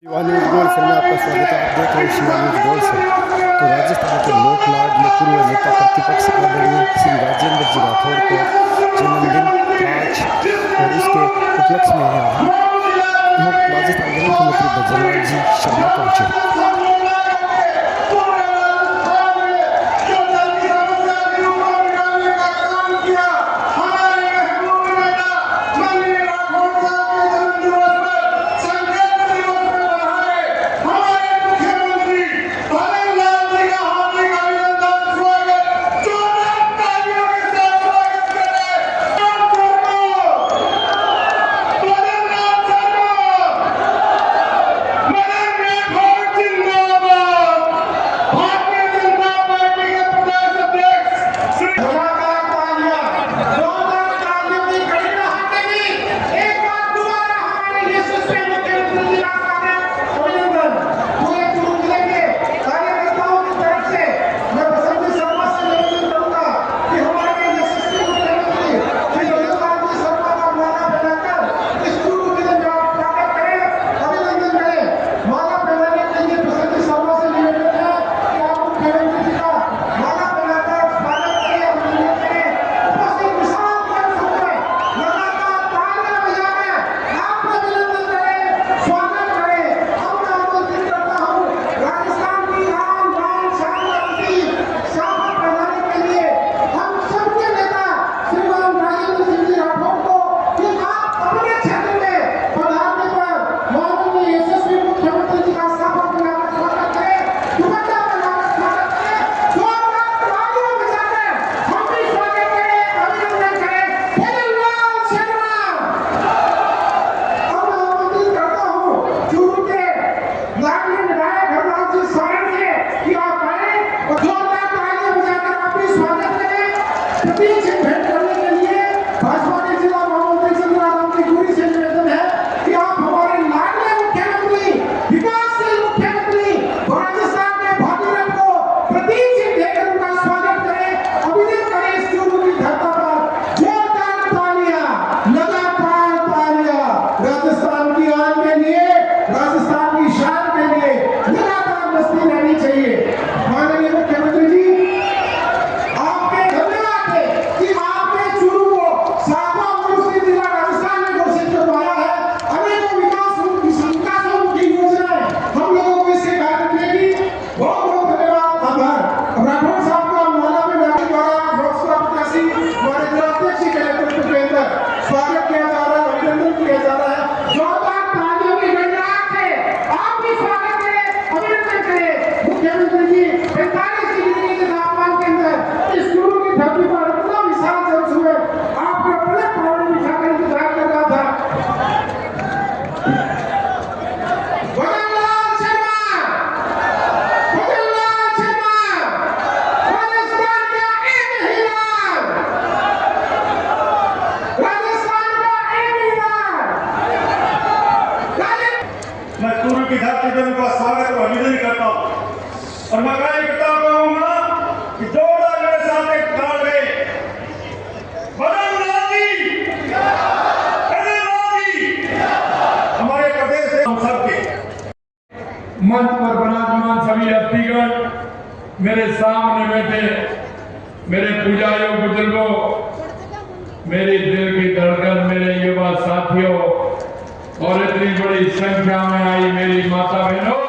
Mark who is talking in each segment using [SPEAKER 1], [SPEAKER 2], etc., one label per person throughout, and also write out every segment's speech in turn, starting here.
[SPEAKER 1] Shiva news gold में आपका स्वागत है। आप देख रहे हैं शिवा न्यूज़ गोल्ड से। तो राजस्थान के लोक लाडले पूर्व नेता प्रतिपक्ष आदरणीय श्री राजेंद्र जी राठौड़ को जन्मदिन आज और इसके उपलक्ष्य में यहाँ राजस्थान के मुख्यमंत्री भजनलाल जी शर्मा पहुँचे।
[SPEAKER 2] की धरती पर उनका स्वागत और अभिनंदन करता हूँ और मैं कार्यकर्ता कहूंगा कि जोड़ा मेरे साथ एक खड़ा रहे। हमारे प्रदेश से हम सबके मंच पर विराजमान सभी अतिथिगण, मेरे सामने बैठे मेरे पूजा योग बुजुर्गों, मेरी दिल की धड़कन, मेरे युवा साथियों और इतनी बड़ी संख्या में आई मेरी माता बहनों,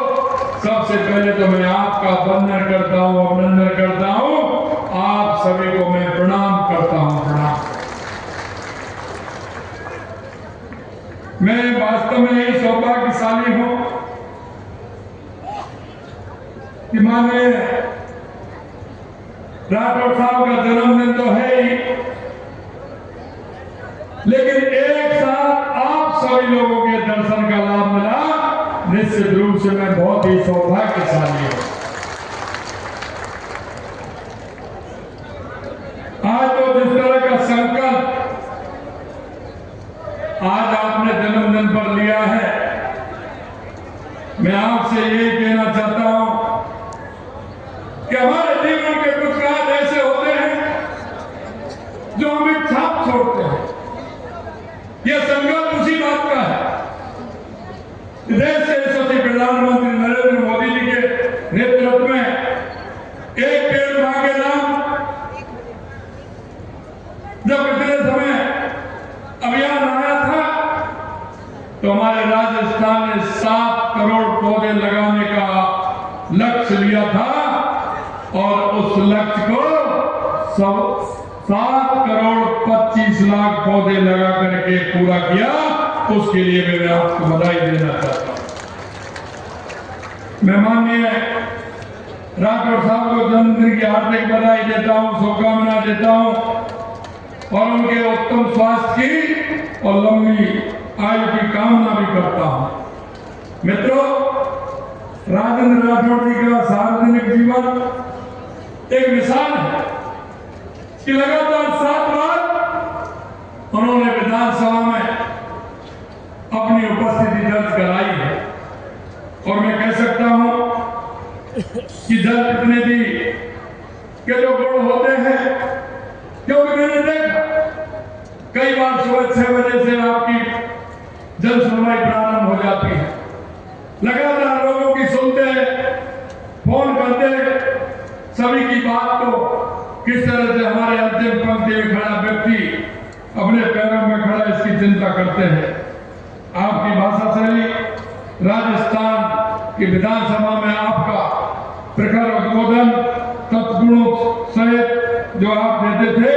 [SPEAKER 2] सबसे पहले तो मैं आपका वंदन करता हूँ, अभिनंदन करता हूँ। आप सभी को मैं प्रणाम करता हूँ, प्रणाम। मैं वास्तव में यही सौभाग्यशाली हूँ कि माने राठौड़ साहब का जन्मदिन तो है ही, लेकिन एक साथ आप सभी लोगों के दर्शन का लाभ मिला, निश्चित रूप से मैं बहुत ही सौभाग्यशाली हूं। आज तो जिस तरह का संकल्प आज आपने जन्मदिन पर लिया है, मैं आपसे यही कहना चाहता हूं कि हमारे जीवन के कुछ कार्य ऐसे होते हैं जो हमें छाप छोड़ते हैं। यह संकल्प उसी बात का है, देश से करोड़ पौधे लगाने का लक्ष्य लिया था और उस लक्ष्य को 7,25,00,000 पौधे लगा करके पूरा किया। उसके लिए मैं आपको बधाई देना चाहता हूं। मैं माननीय राठौड़ साहब को जन्मदिन की हार्दिक बधाई देता हूं, शुभकामना देता हूं और उनके उत्तम स्वास्थ्य की और लंबी आयु की कामना भी करता हूं। मित्रों, राजेंद्र राठौड़ जी का सार्वजनिक जीवन एक मिसाल है कि लगातार 7 बार उन्होंने विधानसभा में अपनी उपस्थिति दर्ज कराई है और मैं कह सकता हूं कि जनप्रतिनिधि के जो गुण होते हैं, क्योंकि मैंने देखा कई बार सुबह 6 बजे से आपकी जन सुनवाई प्रारंभ हो जाती है, लगातार लोगों की सुनते, फोन करते, सभी की बात को किस तरह से हमारे अंतिम पंक्ति में खड़ा व्यक्ति अपने पैरों में खड़ा इसकी चिंता करते हैं। आपकी भाषा शैली राजस्थान की विधानसभा में आपका प्रखर उद्बोधन तत्गुणों सहित जो आप देते थे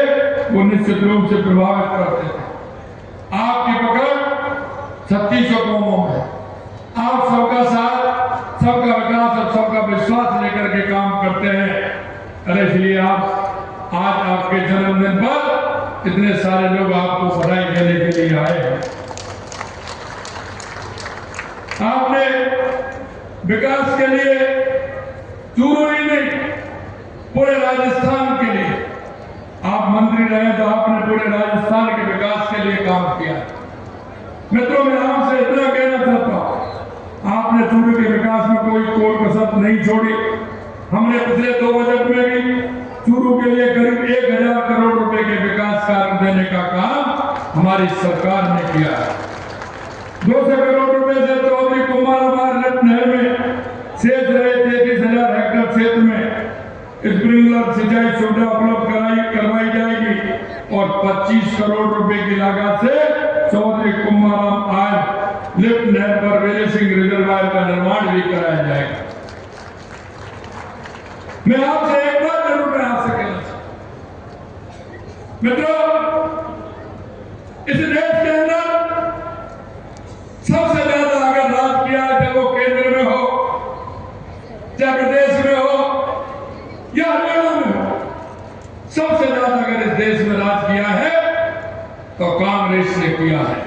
[SPEAKER 2] वो निश्चित रूप से प्रभावित करते थे। आपकी पकड़ 3600 कौमों में, आप सबका साथ, सबका विकास और सबका विश्वास लेकर के काम करते हैं। अरे इसलिए आप आज आपके जन्मदिन पर इतने सारे लोग आपको बधाई देने के लिए आए हैं। आपने विकास के लिए चूरू ही नहीं, पूरे राजस्थान के लिए आप मंत्री रहे तो आपने पूरे राजस्थान के विकास के लिए काम किया। मित्रों, मैं आपसे इतना कहना चाहता हूं, आपने चूरू के विकास में कोई कसर नहीं छोड़ी। हमने पिछले 2 बजट में भी चूरू के लिए करीब 1,000 करोड़ रुपए के विकास कार्य देने का काम हमारी सरकार ने किया है। 200 करोड़ रुपए से चौधरी कुमार लिफ्ट नहर में शेष रहे 33,000 हेक्टेयर क्षेत्र में स्प्रिंकलर सिंचाई सुविधा उपलब्ध करवाई जाएगी और 25 करोड़ रुपए की लागत से चौधरी कुमाराम आज लिफ्ट नहर पर वीर सिंह रिजर्वायर का निर्माण भी कराया जाएगा। मैं आपसे एक बात जरूर मैं आपसे कहना चाहता हूं, मित्रों, इस देश के अंदर सबसे ज्यादा अगर राज किया है चाहे वो केंद्र में हो, चाहे प्रदेश में हो या हरियाणा में हो, सबसे ज्यादा अगर इस देश में राज किया है तो कांग्रेस ने किया है।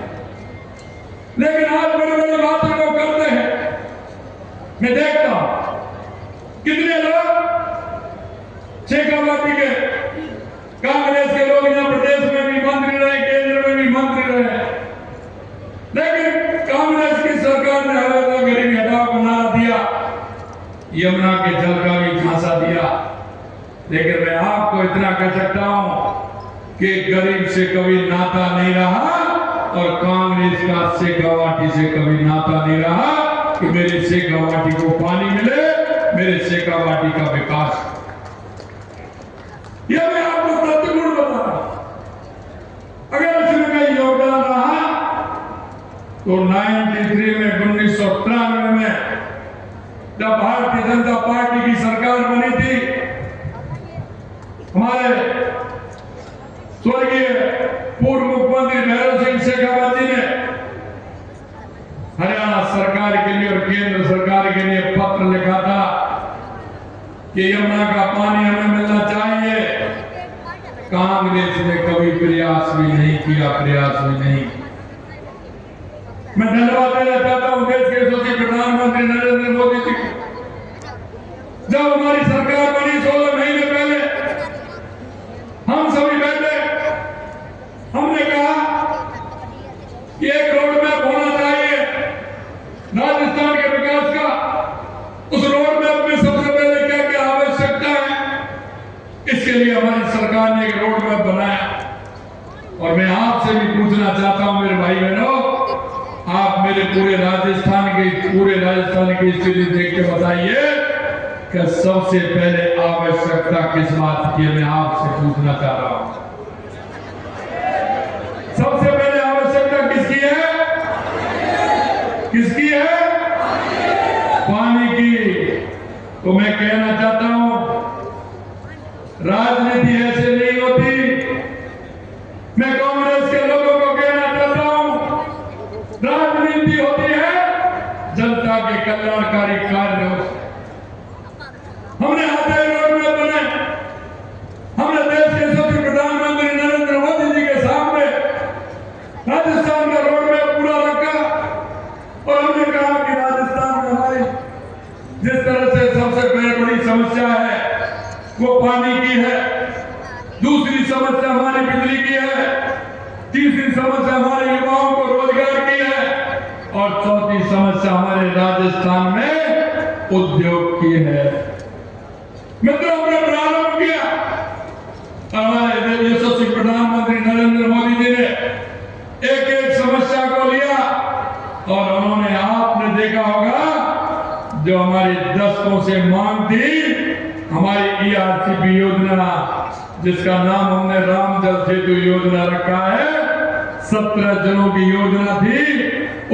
[SPEAKER 2] लेकिन आज बड़ी बड़ी बातें वो करते हैं। मैं देखता हूं कितने लोग शेखावाटी के कांग्रेस के लोग यहाँ प्रदेश में भी मंत्री रहे, केंद्र में भी मंत्री रहे, लेकिन कांग्रेस की सरकार ने हमें गरीबी हटाओ बना दिया, यमुना के जल का भी झांसा दिया। लेकिन मैं आपको इतना कह सकता हूं कि गरीब से कभी नाता नहीं रहा और कांग्रेस का शेखावाटी से कभी नाता नहीं रहा कि मेरे शेखावाटी को पानी मिले, मेरे शेखावाटी का विकास। यह मैं आपको प्रतिगुण बता रहा हूं। अगर इसमें कहीं योगदान रहा तो 93 में 1993 में जब भारतीय जनता पार्टी की सरकार बनी थी, हमारे स्वर्गीय पूर्व मुख्यमंत्री भैरव सिंह शेखावत जी ने हरियाणा सरकार के लिए और केंद्र सरकार के लिए पत्र लिखा था कि यमुना का पानी हमें मिलना चाहिए। कांग्रेस ने कभी प्रयास भी नहीं किया, प्रयास भी नहीं। मैं धन्यवाद देना चाहता हूं देश के यशस्वी प्रधानमंत्री नरेंद्र मोदी जी को। जब हमारी सरकार बनी 16 महीने पहले हम सभी बैठे, हमने कहा कि एक रोड मैप होना चाहिए राजस्थान के विकास का। उस रोड मैप में सबसे पहले क्या क्या आवश्यकता है, इसके लिए हमारी सरकार ने एक रोड मैप बनाया। और मैं आपसे भी पूछना चाहता हूं मेरे भाई बहनों, आप मेरे पूरे राजस्थान की स्थिति देख के बताइए कि सबसे पहले आवश्यकता किस बात की है। मैं आपसे पूछना चाह रहा हूं, सबसे पहले आवश्यकता किसकी है? किसकी है? तो मैं कहना चाहता हूं, राजनीति ऐसे नहीं होती। मैं कांग्रेस के लोगों को कहना चाहता हूं, राजनीति होती है जनता के कल्याणकारी कार्यों से। हमने हाथे रोड में बने, हमने देश के यशस्वी प्रधानमंत्री नरेंद्र मोदी जी के सामने राजस्थान का रोड में पूरा रखा और हमने कहा कि राजस्थान में हमारी जिस तरह से सबसे बड़ी समस्या है वो पानी की है, दूसरी समस्या हमारी बिजली की है, तीसरी समस्या हमारे युवाओं को रोजगार की है और चौथी समस्या हमारे राजस्थान में उद्योग की है। मित्रों, हमने प्रारंभ किया, हमारे यशस्वी प्रधानमंत्री नरेंद्र मोदी जी ने एक एक समस्या को लिया और उन्होंने, आपने देखा होगा, जो हमारी दशकों से मांग थी, हमारी ERCP योजना, जिसका नाम हमने राम जल सेतु योजना रखा है, 17 जनों की योजना थी,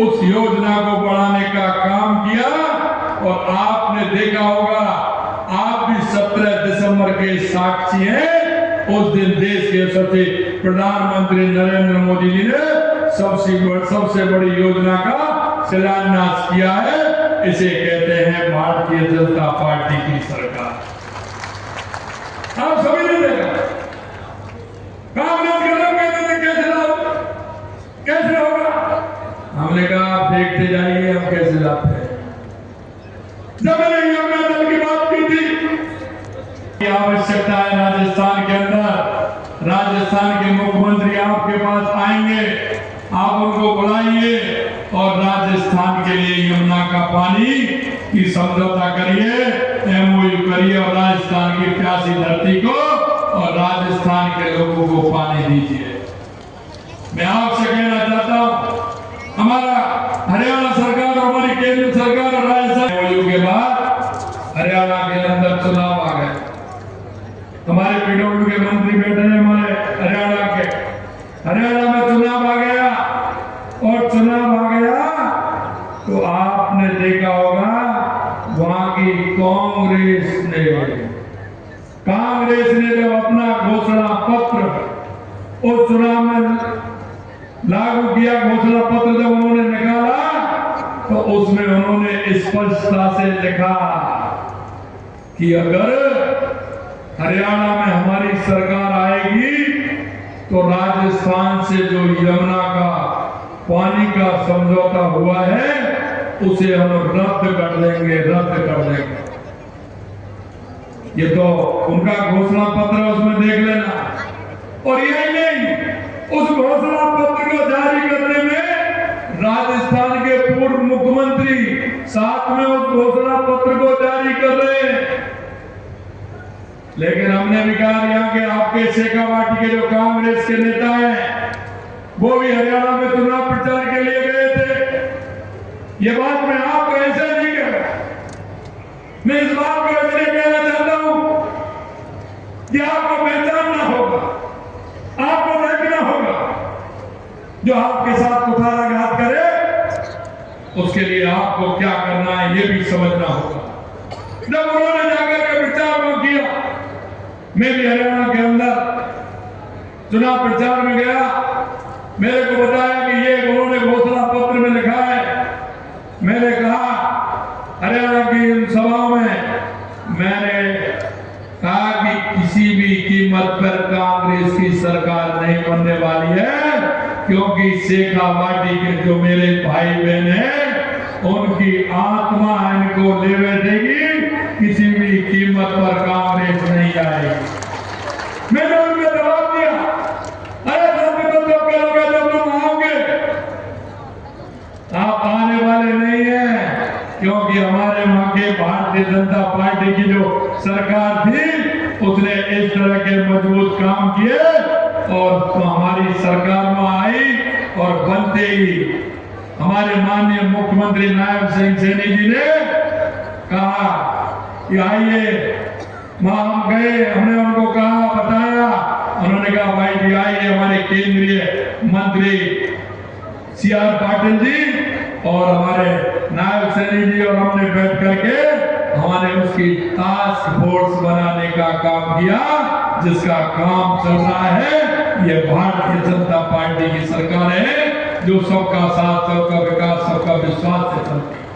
[SPEAKER 2] उस योजना को बढ़ाने का काम किया और आपने देखा होगा, आप भी 17 दिसंबर के साक्षी हैं। उस दिन देश के यशस्वी प्रधानमंत्री नरेंद्र मोदी जी ने सबसे बड़ी योजना का शिलान्यास किया है। इसे कहते हैं भारतीय जनता पार्टी की सरकार। आप सभी ने देखा, कांग्रेस के लोग कहते थे कैसे होगा। हमने कहा आप देखते जाइए हम कैसे लाते हैं। जब मैंने यमुना जल की बात की थी, आवश्यकता है राजस्थान के अंदर, राजस्थान के मुख्यमंत्री आपके पास आएंगे, आप उनको बुलाइए और राजस्थान के लिए यमुना का पानी की समझौता करिए, MOU करिए और राजस्थान की प्यासी धरती को और राजस्थान के लोगों को पानी दीजिए। मैं आपसे कहना चाहता हूं, हमारा हरियाणा सरकार और हमारी केंद्र सरकार और राजस्थान MOU के बाद हरियाणा के अंदर चुनाव आ गए। हमारे PWD के मंत्री बैठे हैं हमारे हरियाणा के, हरियाणा में चुनाव आ गया और चुनाव आ गया तो आपने देखा होगा वहां की कांग्रेस ने जब अपना घोषणा पत्र उस चुनाव में लागू किया, घोषणा पत्र जब उन्होंने निकाला तो उसमें उन्होंने स्पष्टता से लिखा कि अगर हरियाणा में हमारी सरकार आएगी तो राजस्थान से जो यमुना का पानी का समझौता हुआ है उसे हम रद्द कर देंगे। ये तो उनका घोषणा पत्र, उसमें देख लेना। और यही नहीं, उस घोषणा पत्र को जारी करने में राजस्थान के पूर्व मुख्यमंत्री साथ में उस घोषणा पत्र को जारी कर रहे हैं। लेकिन हमने भी कहा यहाँ के आपके शेखावाटी के जो कांग्रेस के नेता हैं वो भी हरियाणा में चुनाव प्रचार के लिए गए थे। ये बात मैं आपको ऐसे नहीं कह रहा, मैं इस बात को ऐसे कहना चाहता हूं कि आपको पहचानना होगा, आपको देखना होगा, जो आपके साथ कुठाराघात करे उसके लिए आपको क्या करना है ये भी समझना होगा। जब उन्होंने जाकर के प्रचार में किया, मैं भी हरियाणा के अंदर चुनाव प्रचार में गया, मेरे को बताया कि ये उन्होंने घोषणा पत्र में लिखा है। मैंने कहा हरियाणा की इन सभाओं में मैंने कहा कि किसी भी कीमत पर कांग्रेस की सरकार नहीं बनने वाली है, क्योंकि शेखावाटी के जो मेरे भाई बहन हैं उनकी आत्मा इनको लेवे देगी, किसी भी कीमत पर कांग्रेस नहीं आएगी। मैंने उनको जवाब दिया, अरे जब करोगे जब तुम आओगे, आप आने वाले नहीं है, क्योंकि हमारे वहां के भारतीय जनता पार्टी की जो सरकार थी उसने इस तरह के मजबूत काम किए और तो हमारी सरकार में आई और बनते ही हमारे माननीय मुख्यमंत्री नायब सिंह सैनी जी ने कहा कि आइए, वहां हम गए, हमने उनको कहा, बताया, उन्होंने कहा भाई जी आइए, हमारे केंद्रीय मंत्री CR पाटिल जी और हमारे नायब सैनी जी और हमने बैठ करके हमने उसकी टास्क फोर्स बनाने का काम किया, जिसका काम चल रहा है। ये भारतीय जनता पार्टी की सरकार है, जो सबका साथ, सबका विकास, सबका विश्वास से चलती है।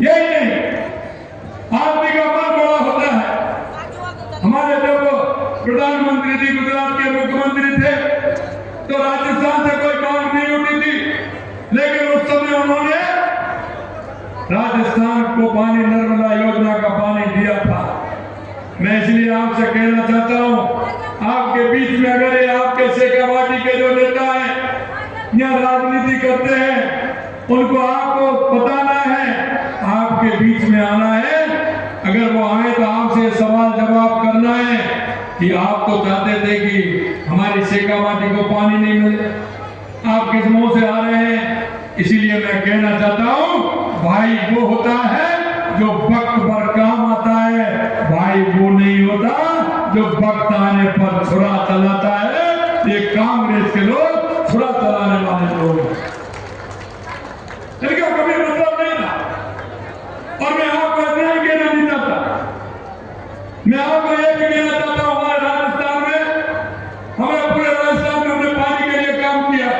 [SPEAKER 2] यही नहीं, आदमी का मन बड़ा होता है। हमारे जब प्रधानमंत्री जी गुजरात के मुख्यमंत्री थे, तो राजस्थान से कोई मांग नहीं उठी थी, लेकिन उस समय उन्होंने राजस्थान को पानी, नर्मदा योजना का पानी दिया था। मैं इसलिए आपसे कहना चाहता हूं, आपके बीच में अगर ये आपके शेखावाटी के जो नेता हैं, यहाँ राजनीति करते हैं, उनको आपको बताना है, आपके बीच में आना है। अगर वो आए तो आपसे सवाल जवाब करना है कि आप तो चाहते थे कि हमारी शेखावाटी को पानी नहीं मिले, आप किस मुंह से आ रहे हैं। इसीलिए मैं कहना चाहता हूं, भाई वो होता है जो वक्त पर काम आता है, भाई वो नहीं होता जो वक्त आने पर छुरा चलाता है। ये कांग्रेस के लोग छुरा चलाने वाले लोग हैं, इनका कभी मतलब नहीं था। और मैं आपको इतना ही कहना नहीं चाहता, मैं आपको यह भी कहना चाहता हूं, हमारे राजस्थान में, हमारे पूरे राजस्थान में हमने पानी के लिए काम किया।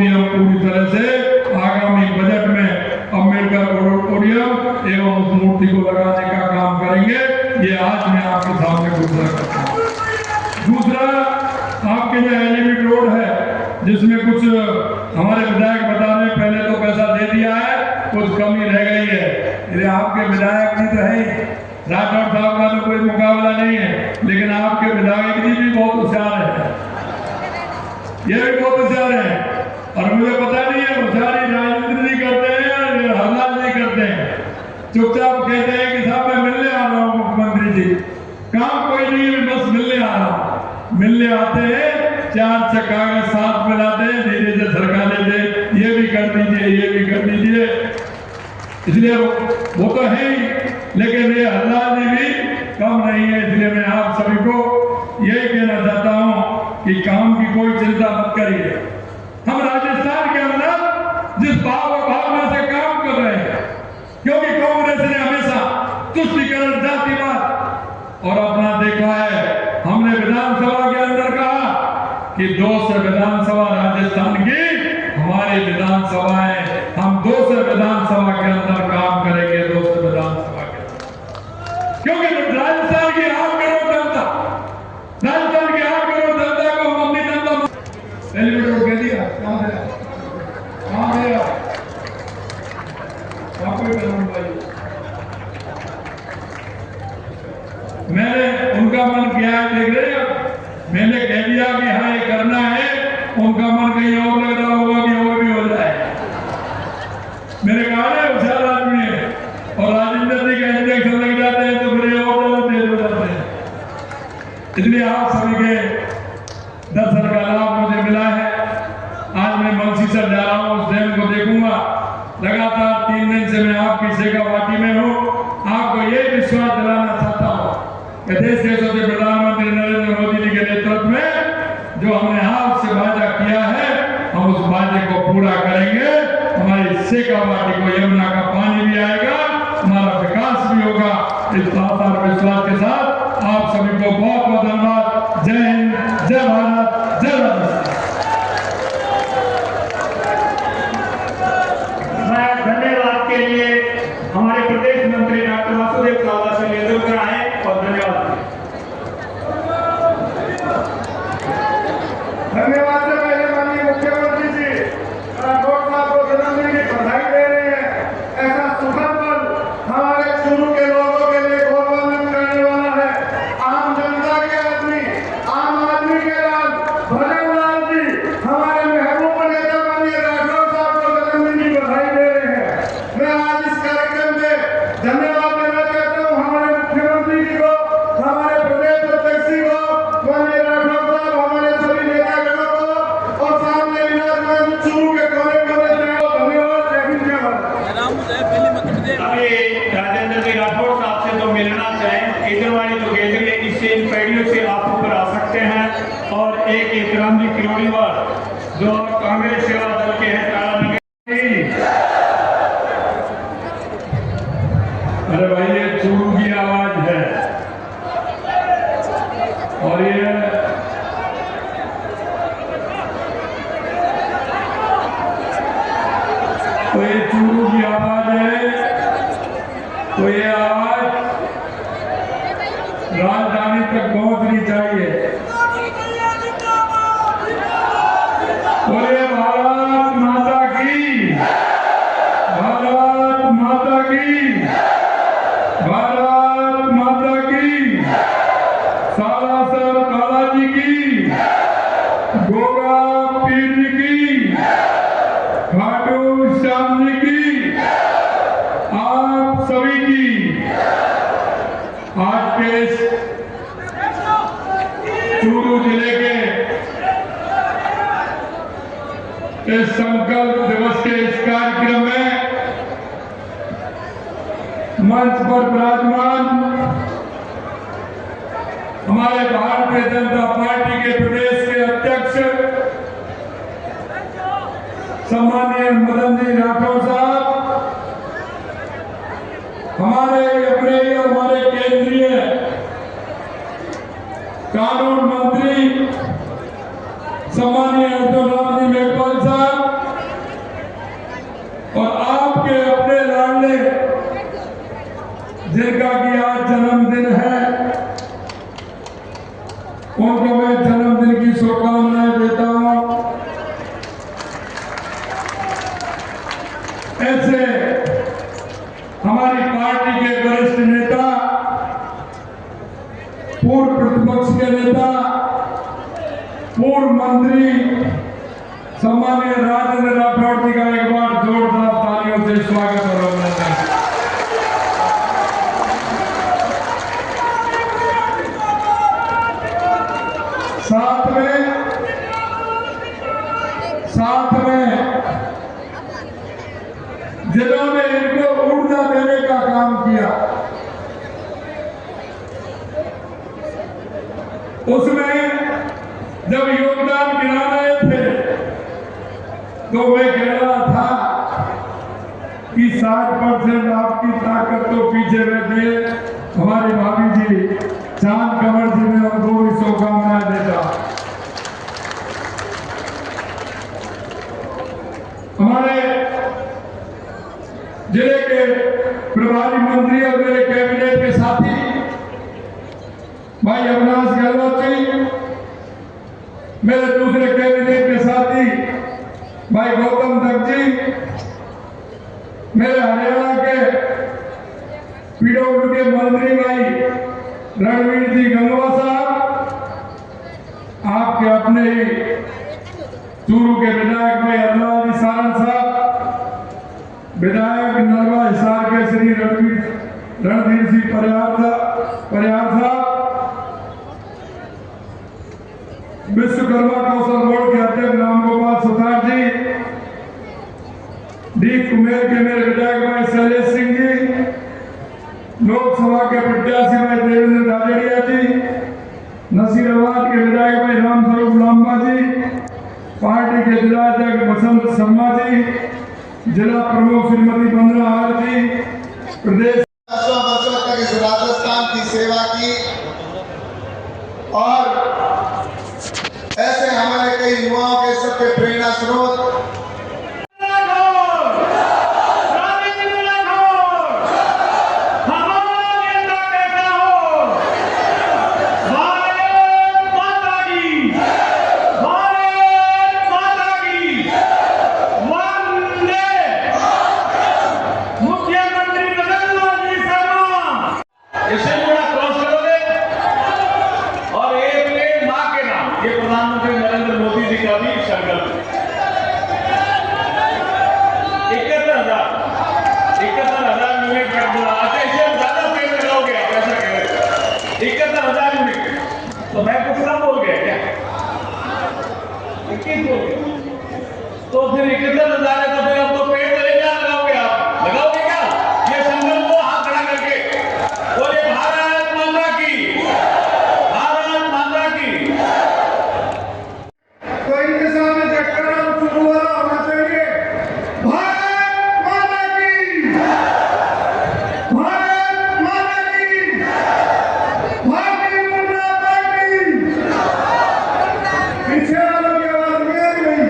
[SPEAKER 2] भी हम पूरी तरह से आगामी बजट में अम्बेडकर ऑडिटोरियम एवं उस मूर्ति को लगाने का काम करेंगे। ये आज मैं आपके सामने घोषणा करता हूँ। दूसरा, आपके जो एलिमेंट रोड है जिसमें कुछ हमारे विधायक बता रहे पहले तो पैसा दे दिया है, कुछ कमी रह गई है। ये आपके विधायक जी तो है, राठौर साहब का तो कोई मुकाबला नहीं है, लेकिन आपके विधायक जी भी बहुत होशियार है, ये भी बहुत होशियार है। और मुझे पता नहीं है होशियारी राजनीति नहीं करते हैं या हल्ला नहीं करते हैं, चुपचाप कहते हैं कि साहब मैं मिलने आ रहा हूँ मुख्यमंत्री जी, काम कोई नहीं है, बस मिलने आ रहा हूँ। मिलने आते हैं, 4 चक्का के साथ मिलाते हैं, धीरे से सरका लेते, ये भी कर दीजिए, ये भी कर दीजिए। इसलिए वो तो है ही, लेकिन ये हल्ला भी कम नहीं है। इसलिए मैं आप सभी को यही कहना चाहता हूँ कि काम की कोई चिंता मत करिए। हम राजस्थान के अंदर जिस भाव और भावना से काम कर रहे हैं, क्योंकि कांग्रेस ने हमेशा तुष्टीकरण, जातिवाद और अपना देखा है। हमने विधानसभा के अंदर कहा कि 200 विधानसभा राजस्थान की हमारी विधानसभा है, हम 200 विधानसभा के अंदर काम करेंगे, 200 विधानसभा के अंदर, क्योंकि राजस्थान की 8 करोड़ जनता, राजस्थान की 8 करोड़ जनता को हम अपनी जनता एलिवेटर कह दिया, कहां गया आपको भी करूँ भाई। मैंने उनका मन किया है, देख रहे हैं, मैंने कह दिया कि हाँ ये करना है, उनका मन कहीं और लग रहा होगा कि और भी हो जाए। मैंने कहा ना होशियार आदमी है, और राजेंद्र जी के इंजेक्शन लग जाते हैं तो फिर और ज्यादा तेज हो जाते हैं। इसलिए आप सभी के दर्शन का लाभ मुझे मिला है। आज मैं मंसीसर जा रहा हूँ, उस डैम को देखूंगा। लगातार 3 दिन से मैं आपकी सेवा पार्टी में हूँ। आपको ये विश्वास दिलाना चाहता हूँ कि देश के यशस्वी प्रधानमंत्री नरेंद्र मोदी जी के नेतृत्व में जो हमने आपसे वादा किया है, हम उस वादे को पूरा करेंगे। हमारी सेका पार्टी को यमुना का पानी भी आएगा, हमारा विकास भी होगा। इस आसार विश्वास के साथ आप सभी को बहुत बहुत धन्यवाद। जय हिंद, जय भारत, जय राजस्थान।
[SPEAKER 3] मैं धन्यवाद के लिए हमारे प्रदेश मंत्री डॉक्टर वासुदेव चावला से निवेदन कराएं और धन्यवाद।
[SPEAKER 4] धन्यवाद से पहले माननीय मुख्यमंत्री जी राठौर साहब को जन्मदिन की बधाई दे रहे हैं। ऐसा सुखद पल हमारे चूरू के लोगों के लिए गौरवान्वित करने वाला है। आम जनता के आदमी, आम आदमी के लाल भजन लाल जी हमारे महबूब नेता माननीय राठौर साहब को जन्मदिन की बधाई दे रहे हैं। मैं आज इस कार्यक्रम में धन्यवाद देना चाहता हूँ हमारे मुख्यमंत्री जी को, हमारे प्रदेश अध्यक्ष जी को, माननीय राठौर साहब, हमारे सभी नेतागणों को, और सामने विराजमान चूरू के कोने कोने से धन्यवाद। जय हिंद, जय भारत।
[SPEAKER 3] अभी राजेंद्र जी राठौर साहब से तो मिलना चाहें, इधर वाली तो गैलरी है, इससे इन पैडियों से आप ऊपर आ सकते हैं। और एक एहतराम जी किरोड़ीवाल जो कांग्रेस सेवा दल के हैं, तारानगर।
[SPEAKER 2] अरे भाई ये चूरू की आवाज है, और ये तो ये चूरू की आवाज है, तो ये आवाज राजधानी तक पहुंचनी चाहिए। बोले भारत माता की, भारत माता की, भारत माता की, सालासर बालाजी की, गोगा पीर जी की, खाटू श्याम जी की, आप सभी की आज के इस चूरू जिले के इस संकल्प दिवस के इस कार्यक्रम में मंच पर विराजमान हमारे भारतीय जनता पार्टी के प्रदेश के अध्यक्ष सम्माननीय मदन जी राठौर साहब, हमारे अपने और हमारे केंद्रीय कानून मंत्री सम्माननीय अर्जुन राम जी मेघवाल साहब, ऐसे हमारी पार्टी के वरिष्ठ नेता, पूर्व प्रतिपक्ष के नेता, पूर्व मंत्री सम्मानीय राजेंद्र राठौड़ जी का एक बार जोरदार तालियों से स्वागत और अभिनंदन। साथ में जिन्होंने इनको ऊर्जा देने का काम किया, उसमें जब योगदान गिना रहे थे तो मैं कह रहा था कि 60% आपकी ताकत तो पीछे बैठे हमारी भाभी जी चांद कंवर जी ने उनको भी शुभकामनाएं देता। हमारे जिले के प्रभारी मंत्री और मेरे कैबिनेट के साथी भाई अविनाश गहलोत जी, मेरे दूसरे कैबिनेट के साथी भाई गौतम दत्त जी, मेरे हरियाणा के पीडब्ल्यू के मंत्री भाई रणवीर जी गंगवा साहब, आपके अपने ही चूरू के विधायक भाई अल्लाह जी सारन साहब, विधायक नरवा हिसार के श्री रणधीर सिंह परिहार साहब, विश्वकर्मा कौशल बोर्ड के अध्यक्ष रामगोपाल सुतार जी, डी कुमेर के मेरे विधायक भाई शैलेश सिंह जी, लोकसभा के प्रत्याशी भाई देवेंद्र झाझड़िया जी, नसीराबाद के विधायक भाई रामस्वरूप लांबा जी, पार्टी के जिला अध्यक्ष बसंत शर्मा जी, जिला प्रमुख श्रीमती वंदना आर जी, प्रदेश
[SPEAKER 5] वर्षों तक इस राजस्थान की सेवा की और ऐसे हमारे कई युवाओं के सबके प्रेरणा स्रोत
[SPEAKER 3] प्रधानमंत्री नरेंद्र मोदी जी का भी संकल्प 71,000 यूनिट कर दूंगा। अच्छा, इससे ज्यादा पेड़ लगाओगे आप, ऐसा कह रहे 71,000 यूनिट, तो मैं कुछ कम बोल गया क्या? 21 बोल गया, तो फिर 71,000 है, तो फिर अब तो पेड़ पहले क्या लगाओगे आप? लगाओगे क्या? ये संकल्प को हाथ खड़ा करके बोले भारत माता की, भारत माता की।
[SPEAKER 4] तो इनके सामने जयकारा शुरू होना चाहिए। भारत माता की, भारत माता की, भारतीय जनता पार्टी। पीछे वालों की आवाज मेरी नहीं।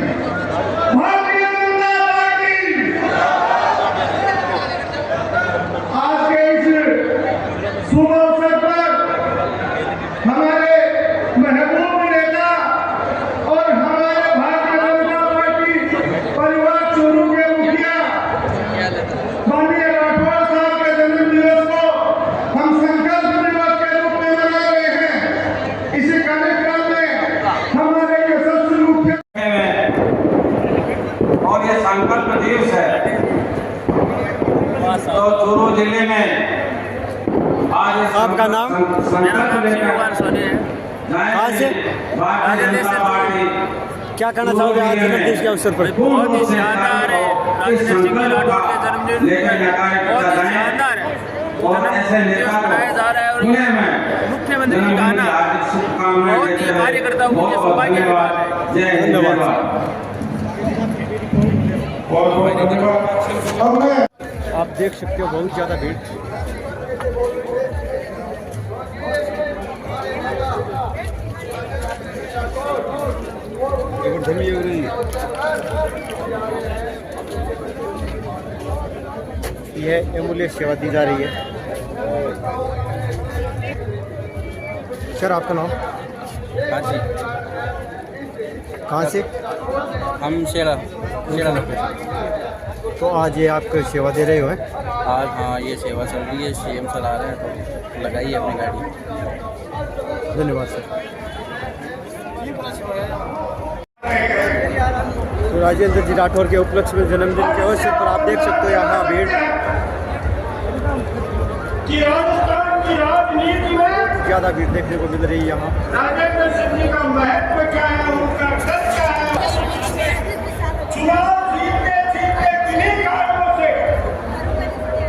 [SPEAKER 4] भारतीय जनता पार्टी। आज के इस शुभ अवसर पर हमारे महबूब नेता और हमारे भारतीय जनता पार्टी परिवार चूरू के मुखिया माननीय राठौड़ साहब के जन्म दिवस को हम संकल्प दिवस के रूप में मना रहे हैं। इसी कार्यक्रम में हमारे यशस्वी मुख्य
[SPEAKER 6] और ये संकल्प दिवस है, तो चूरू जिले में आज
[SPEAKER 1] आपका नाम?
[SPEAKER 6] संकल्प लेकर
[SPEAKER 1] कहाँ से?
[SPEAKER 6] भारतीय जनता पार्टी
[SPEAKER 1] क्या कहना चाहोगे आज जन्मदिन के अवसर पर?
[SPEAKER 6] बहुत ही शानदार है। इस संकल्प का लेकर यह कार्यकर्ता जाएं और ऐसे नेता को पुणे में
[SPEAKER 7] मुख्यमंत्री जी का आना बहुत ही कार्यकर्ताओं के लिए सौभाग्य की बात है।
[SPEAKER 6] जय हिंद, जय भारत।
[SPEAKER 4] बहुत बहुत धन्यवाद। अब मैं
[SPEAKER 1] आप देख सकते हो बहुत ज़्यादा भीड़। यह एम्बुलेंस सेवा दी जा रही है। सर आपका नाम? कहाँ से?
[SPEAKER 8] हम शेरा लोग।
[SPEAKER 1] तो आज ये आप सेवा दे रहे हो है?
[SPEAKER 8] आज हाँ ये सेवा चल रही है, सीएम सर आ रहे हैं तो लगाइए अपनी गाड़ी।
[SPEAKER 1] धन्यवाद सर। तो राजेंद्र जी राठौर के उपलक्ष्य में जन्मदिन के अवसर पर आप देख सकते हो यहाँ भीड़
[SPEAKER 4] कि राजस्थान की राजनीति में
[SPEAKER 1] ज़्यादा भीड़ देखने को मिल रही है यहाँ।
[SPEAKER 4] राजेंद्र सिंह जी का महत्व क्या है, उनका कद क्या है। चुनाव जीतते किन्हीं कारणों से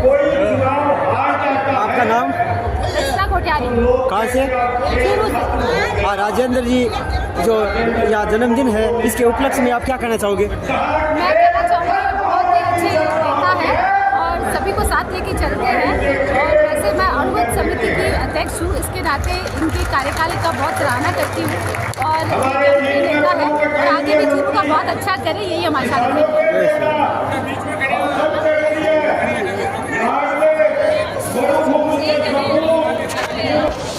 [SPEAKER 4] कोई चुनाव हार जाता है।
[SPEAKER 1] आपका नाम? कहाँ से? हाँ, राजेंद्र जी जो यहाँ जन्मदिन है इसके उपलक्ष्य में आप क्या कहना चाहोगे?
[SPEAKER 9] मैं कहना चाहूँगी बहुत ही अच्छे नेता है और सभी को साथ लेके चलते हैं। और वैसे मैं अणुवत समिति की अध्यक्ष हूँ, इसके नाते इनके कार्यकाल का बहुत सराहना करती हूँ और नेता है और आगे भी चुनाव का बहुत अच्छा करे, यही हमारी आशा है।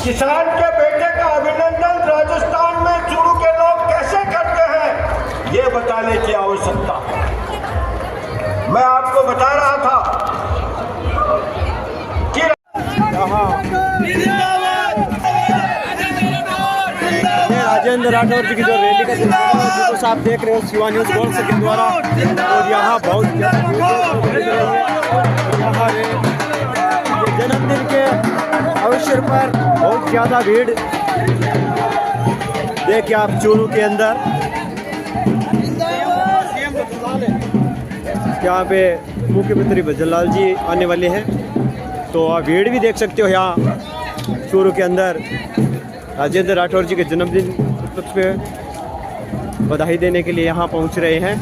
[SPEAKER 4] किसान के बेटे का अभिनंदन राजस्थान में चूरू के लोग कैसे करते हैं, ये बताने की आवश्यकता है। मैं आपको बता रहा था कि
[SPEAKER 1] ये राजेंद्र राठौर जी की जो रैली का सिलसिला है जिसको आप देख रहे हो शिवा न्यूज़ गोल्ड के द्वारा, और यहाँ बहुत जन्मदिन के अवसर पर बहुत ज़्यादा भीड़ देखिए आप चूरू के अंदर। यहाँ पे मुख्यमंत्री भजनलाल जी आने वाले हैं, तो आप भीड़ भी देख सकते हो यहाँ चूरू के अंदर। राजेंद्र राठौर जी के जन्मदिन पे बधाई देने के लिए यहाँ पहुँच रहे हैं।